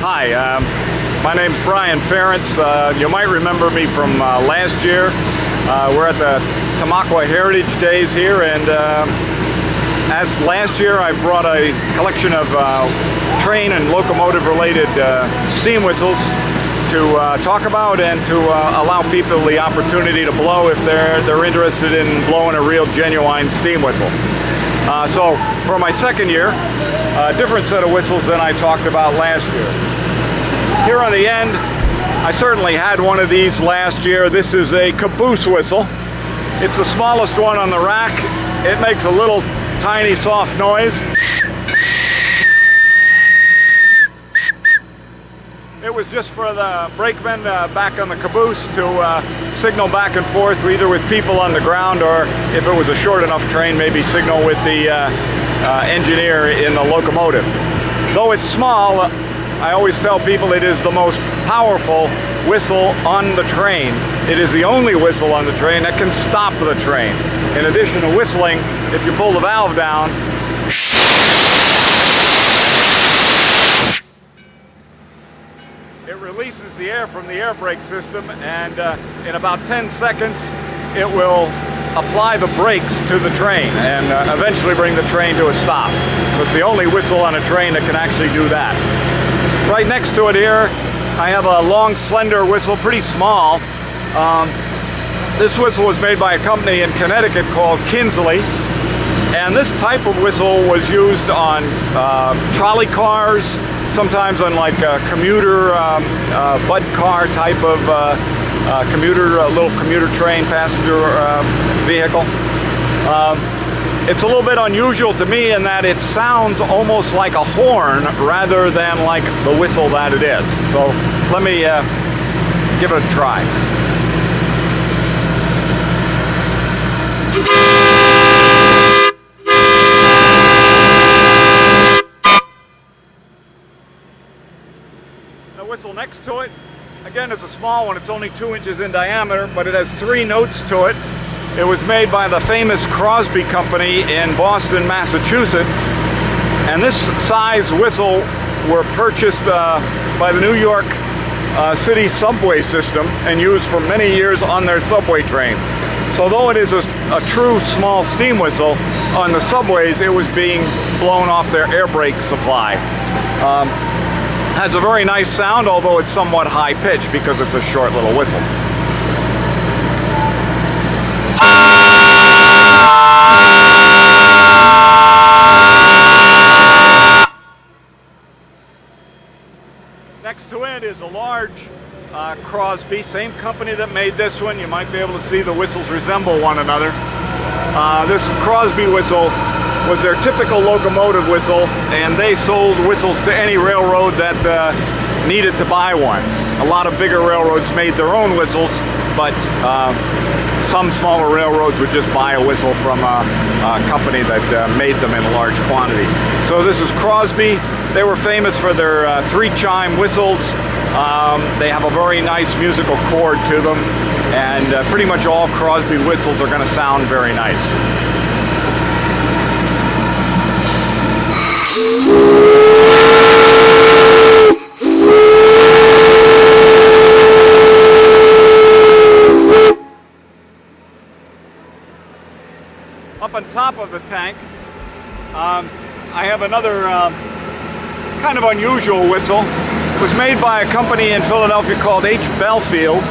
Hi, my name's Brian Ferentz. You might remember me from last year. We're at the Tamaqua Heritage Days here, and as last year I brought a collection of train and locomotive related steam whistles to talk about and to allow people the opportunity to blow if they're interested in blowing a real genuine steam whistle. So for my second year, a different set of whistles than I talked about last year. Here on the end, I certainly had one of these last year. This is a Caboose Whistle. It's the smallest one on the rack. It makes a little tiny soft noise. It was just for the brakemen back on the caboose to signal back and forth, either with people on the ground or, if it was a short enough train, maybe signal with the engineer in the locomotive. Though it's small, I always tell people it is the most powerful whistle on the train. It is the only whistle on the train that can stop the train. In addition to whistling, if you pull the valve down, it releases the air from the air brake system, and in about 10 seconds it will apply the brakes to the train and eventually bring the train to a stop. So it's the only whistle on a train that can actually do that. Right next to it here, I have a long, slender whistle, pretty small. This whistle was made by a company in Connecticut called Kinsley, and this type of whistle was used on trolley cars, sometimes on like a commuter bud car type of little commuter train passenger vehicle. It's a little bit unusual to me in that it sounds almost like a horn rather than like the whistle that it is. So let me give it a try. The whistle next to it, again, is a small one. It's only 2 inches in diameter, but it has 3 notes to it. It was made by the famous Crosby company in Boston, Massachusetts, and this size whistle were purchased by the New York City subway system and used for many years on their subway trains. So though it is a true small steam whistle, on the subways it was being blown off their air brake supply. Has a very nice sound, although it's somewhat high-pitched because it's a short little whistle. Next to it is a large Crosby, same company that made this one. You might be able to see the whistles resemble one another. This Crosby whistle was their typical locomotive whistle, and they sold whistles to any railroad that needed to buy one. A lot of bigger railroads made their own whistles, but some smaller railroads would just buy a whistle from a company that made them in large quantity. So this is Crosby. They were famous for their 3-chime whistles. They have a very nice musical chord to them, and pretty much all Crosby whistles are going to sound very nice. Up on top of the tank, I have another kind of unusual whistle. It was made by a company in Philadelphia called H. Belfield.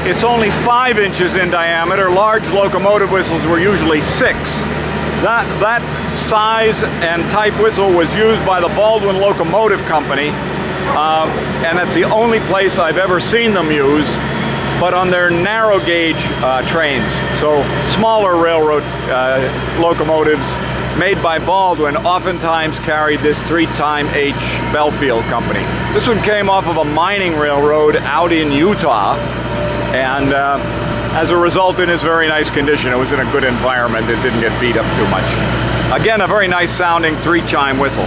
It's only 5 inches in diameter. Large locomotive whistles were usually 6. That size and type whistle was used by the Baldwin Locomotive Company, and that's the only place I've ever seen them used, but on their narrow gauge trains. So smaller railroad locomotives made by Baldwin oftentimes carried this 3-time H. Belfield company. This one came off of a mining railroad out in Utah, and as a result, it is very nice condition. It was in a good environment. It didn't get beat up too much. Again, a very nice sounding 3-chime whistle.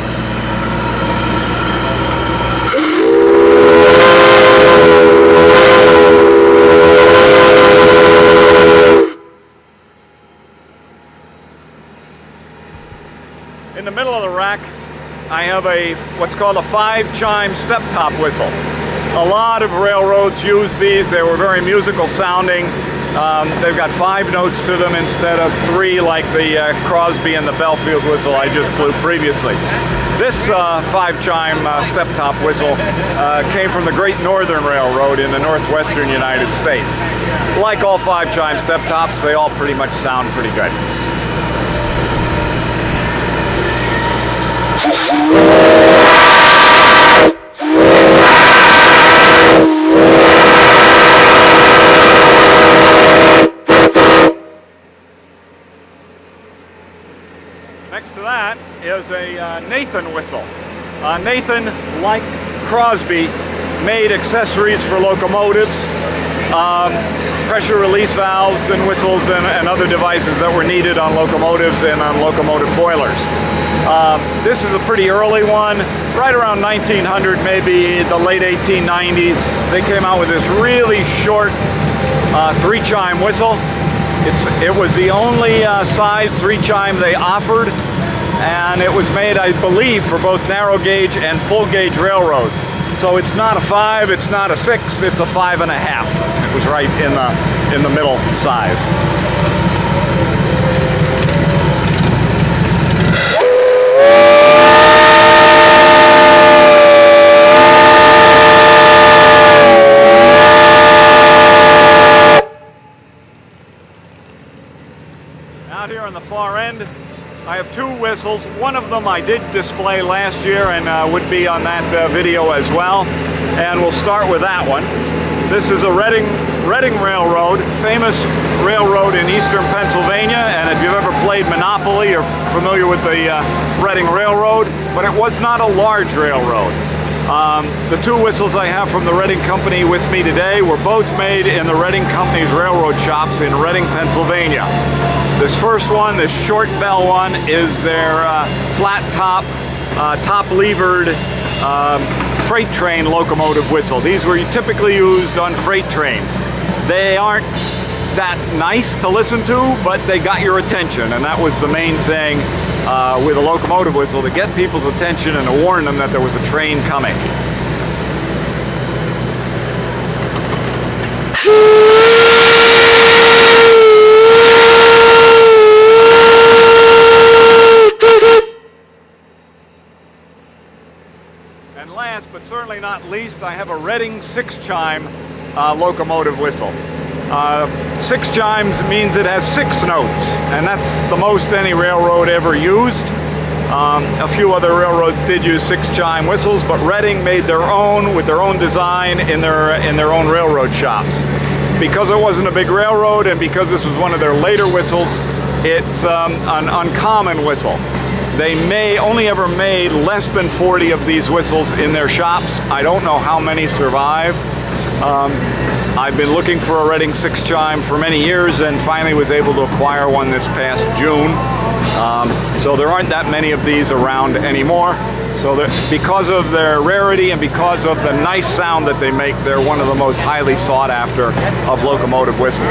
In the middle of the rack, I have what's called a 5-chime step-top whistle. A lot of railroads use these. They were very musical sounding. They've got 5 notes to them instead of 3 like the Crosby and the Belfield whistle I just blew previously. This 5-chime step-top whistle came from the Great Northern Railroad in the northwestern United States. Like all 5-chime step-tops, they all pretty much sound pretty good. Next to that is a Nathan whistle. Nathan, like Crosby, made accessories for locomotives, pressure release valves and whistles and other devices that were needed on locomotives and on locomotive boilers. This is a pretty early one, right around 1900, maybe the late 1890s. They came out with this really short 3-chime whistle. It was the only size 3-chime they offered, and it was made, I believe, for both narrow gauge and full gauge railroads. So it's not a 5, it's not a 6, it's a 5.5. It was right in the middle size. Out here on the far end, I have 2 whistles. One of them I did display last year and would be on that video as well. And we'll start with that one. This is a Reading Railroad, famous railroad in eastern Pennsylvania. And if you've ever played Monopoly, you're familiar with the Reading Railroad, but it was not a large railroad. The 2 whistles I have from the Reading Company with me today were both made in the Reading Company's railroad shops in Reading, Pennsylvania. This first one, this short bell one, is their flat top, top-levered freight train locomotive whistle. These were typically used on freight trains. They aren't that nice to listen to, but they got your attention, and that was the main thing with a locomotive whistle, to get people's attention and to warn them that there was a train coming. And last but certainly not least, I have a Reading 6-chime locomotive whistle. 6 chimes means it has 6 notes, and that's the most any railroad ever used. A few other railroads did use 6-chime whistles, but Reading made their own with their own design in their own railroad shops. Because it wasn't a big railroad, and because this was one of their later whistles, it's an uncommon whistle. They only ever made less than 40 of these whistles in their shops. I don't know how many survive. I've been looking for a Reading 6-chime for many years and finally was able to acquire one this past June. So there aren't that many of these around anymore. So because of their rarity and because of the nice sound that they make, they're one of the most highly sought after of locomotive whistles.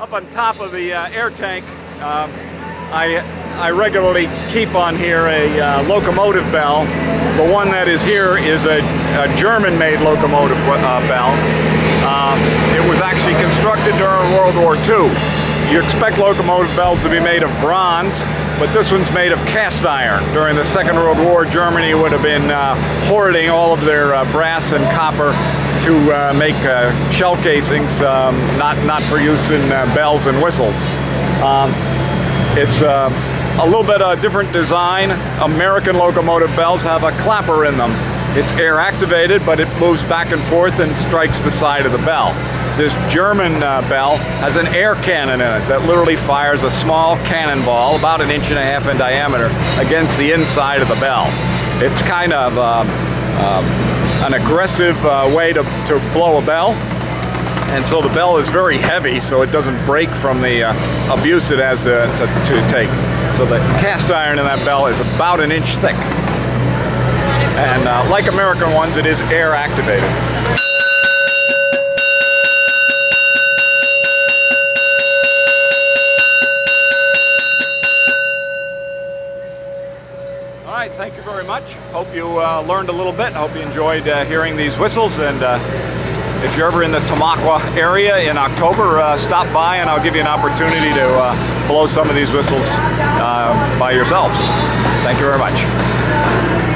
Up on top of the air tank, I regularly keep on here a Locomotive Bell. The one that is here is a German-made Locomotive Bell. It was actually constructed during World War II. You expect locomotive bells to be made of bronze, but this one's made of cast iron. During the Second World War, Germany would have been hoarding all of their brass and copper to make shell casings, not for use in bells and whistles. It's a little bit of different design. American locomotive bells have a clapper in them. It's air activated, but it moves back and forth and strikes the side of the bell. This German bell has an air cannon in it that literally fires a small cannonball about 1.5 inches in diameter against the inside of the bell. It's kind of an aggressive way to blow a bell, And so the bell is very heavy, so it doesn't break from the abuse it has to take. So the cast iron in that bell is about an inch thick. And like American ones, it is air activated. All right, thank you very much. Hope you learned a little bit. I hope you enjoyed hearing these whistles. And if you're ever in the Tamaqua area in October, stop by and I'll give you an opportunity to blow some of these whistles by yourselves. Thank you very much.